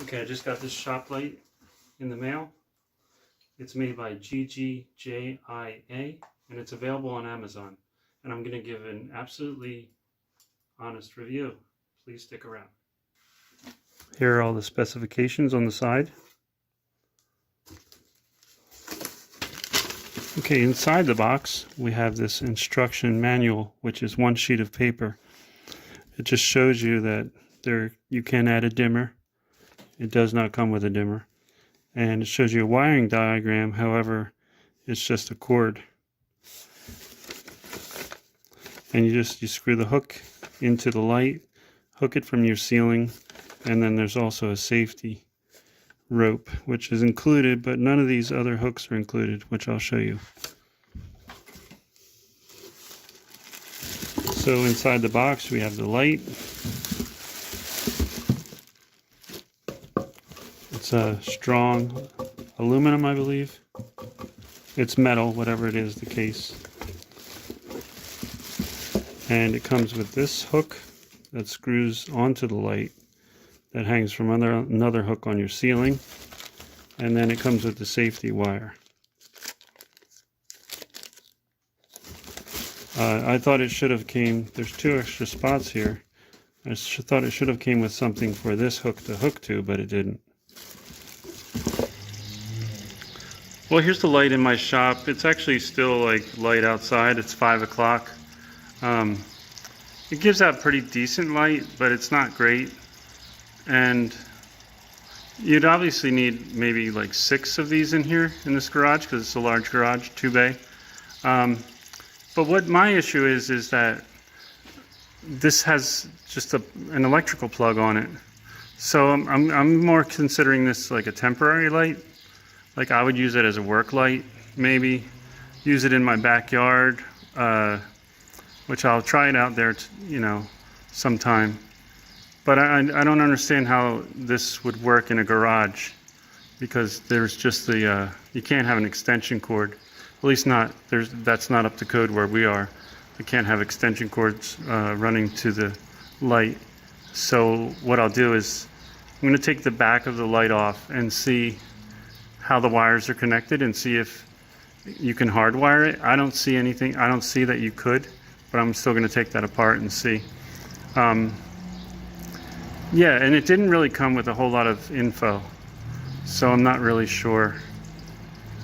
Okay, I just got this shop light in the mail. It's made by GGJIA and it's available on Amazon. And I'm going to give an absolutely honest review. Please stick around. Here are all the specifications on the side. Okay, inside the box we have this instruction manual, which is one sheet of paper. It just shows you that you can add a dimmer. It does not come with a dimmer. And it shows you a wiring diagram, however, it's just a cord. And you screw the hook into the light, hook it from your ceiling, and then there's also a safety rope, which is included, but none of these other hooks are included, which I'll show you. So inside the box we have the light. It's a strong aluminum, I believe. It's metal, whatever it is, the case. And it comes with this hook that screws onto the light that hangs from another hook on your ceiling. And then it comes with the safety wire. I thought it should have came, there's 2 extra spots here. I thought it should have came with something for this hook to hook to, but it didn't. Well, here's the light in my shop. It's actually still like light outside. It's 5 o'clock. It gives out pretty decent light, but it's not great. And you'd obviously need maybe like 6 of these in here in this garage, because it's a large garage, 2-bay. But what my issue is that this has just an electrical plug on it. So I'm more considering this like a temporary light. Like I would use it as a work light, maybe use it in my backyard, which I'll try it out there, sometime. But I don't understand how this would work in a garage, because there's just you can't have an extension cord. At least that's not up to code where we are. We can't have extension cords running to the light. So what I'll do is I'm going to take the back of the light off and see how the wires are connected and see if you can hardwire it. I don't see anything. I don't see that you could, but I'm still going to take that apart and see. Yeah, and it didn't really come with a whole lot of info, so I'm not really sure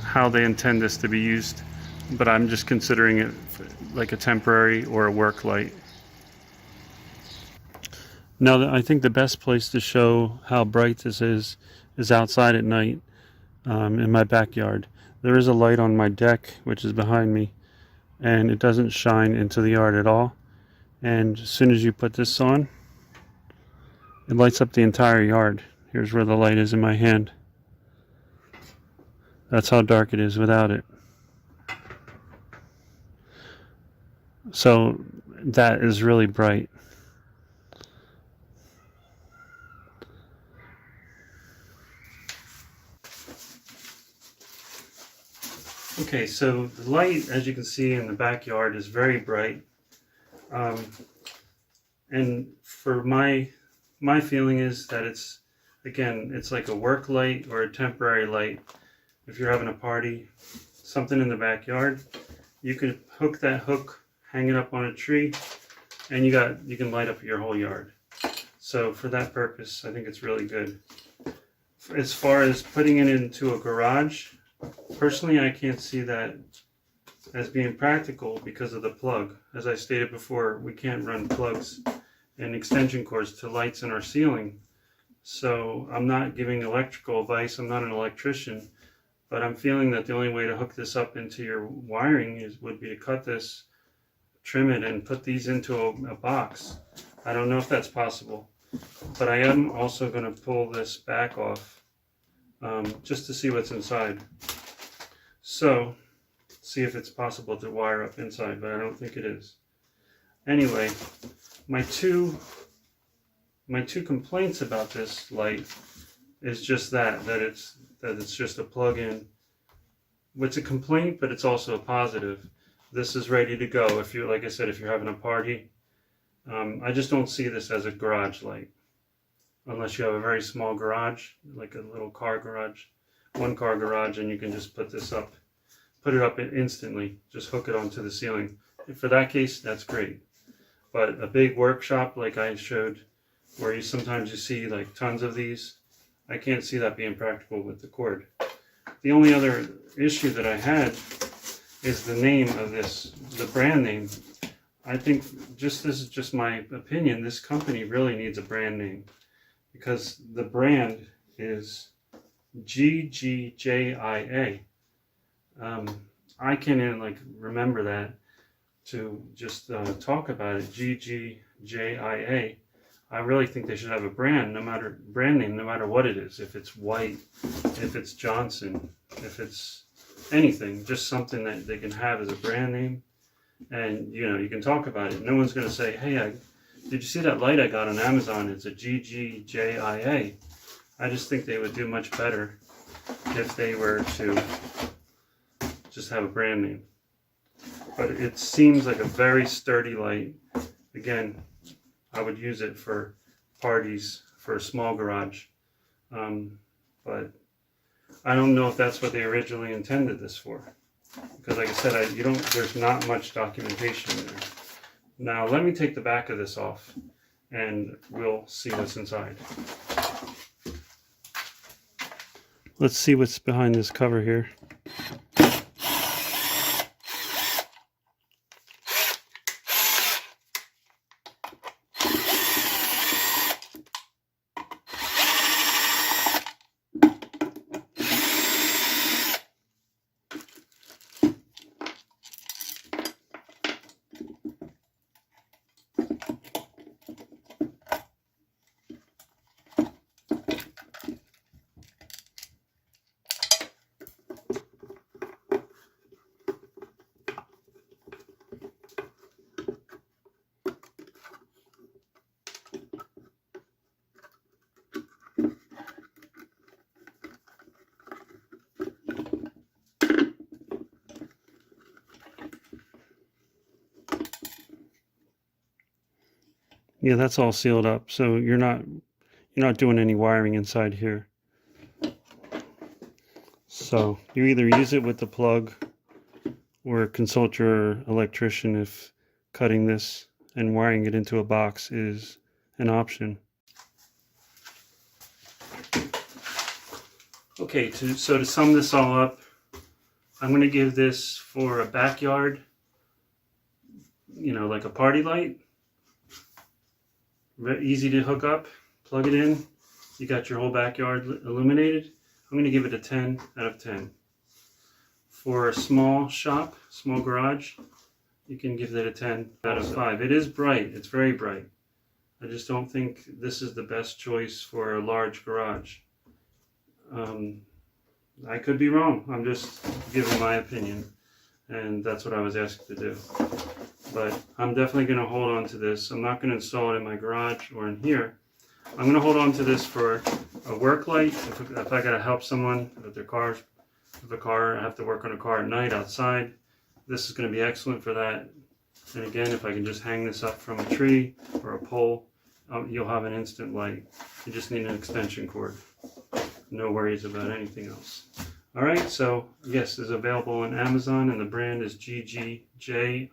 how they intend this to be used, but I'm just considering it like a temporary or a work light. Now, I think the best place to show how bright this is outside at night. In my backyard. There is a light on my deck, which is behind me, and it doesn't shine into the yard at all. And as soon as you put this on, it lights up the entire yard. Here's where the light is in my hand. That's how dark it is without it. So that is really bright. Okay, so the light, as you can see in the backyard, is very bright. And for my feeling is that it's like a work light or a temporary light. If you're having a party, something in the backyard, you could hook that hook, hang it up on a tree, and you can light up your whole yard. So for that purpose, I think it's really good. As far as putting it into a garage, personally, I can't see that as being practical because of the plug. As I stated before, we can't run plugs and extension cords to lights in our ceiling. So I'm not giving electrical advice. I'm not an electrician, but I'm feeling that the only way to hook this up into your wiring would be to cut this, trim it, and put these into a box. I don't know if that's possible, but I am also going to pull this back off just to see what's inside. So, see if it's possible to wire up inside, but I don't think it is. Anyway, my two complaints about this light is just that it's just a plug-in. It's a complaint, but it's also a positive. This is ready to go. If you're, like I said, if you're having a party, I just don't see this as a garage light. unless you have a very small garage, like a little car garage, one car garage, and you can just put this up, put it up instantly, just hook it onto the ceiling. And for that case, that's great. But a big workshop like I showed, where you sometimes you see like tons of these, I can't see that being practical with the cord. The only other issue that I had is the name of this, the brand name. I think this is just my opinion, this company really needs a brand name, because the brand is GGJIA. I can't even like remember that to just talk about it. GGJIA. I really think they should have a brand name, no matter what it is. If it's White, if it's Johnson, if it's anything, just something that they can have as a brand name, and you can talk about it. No one's going to say, "Hey, did you see that light I got on Amazon? It's a GGJIA." I just think they would do much better if they were to just have a brand name. But it seems like a very sturdy light. Again, I would use it for parties, for a small garage. But I don't know if that's what they originally intended this for. Because like I said, there's not much documentation in there. Now let me take the back of this off and we'll see what's inside. Let's see what's behind this cover here. Yeah, that's all sealed up, so you're not doing any wiring inside here. So you either use it with the plug or consult your electrician if cutting this and wiring it into a box is an option. Okay, so to sum this all up, I'm going to give this for a backyard, like a party light. Easy to hook up, plug it in, you got your whole backyard illuminated. I'm going to give it a 10 out of 10. For a small shop, small garage, you can give it a 10 out of 5. It is bright, it's very bright. I just don't think this is the best choice for a large garage. I could be wrong, I'm just giving my opinion, and that's what I was asked to do. But I'm definitely going to hold on to this. I'm not going to install it in my garage or in here. I'm going to hold on to this for a work light. If I got to help someone with their cars, I have to work on a car at night outside, this is going to be excellent for that. And again, if I can just hang this up from a tree or a pole, you'll have an instant light. You just need an extension cord. No worries about anything else. Alright, so yes, it's available on Amazon and the brand is GGJIA.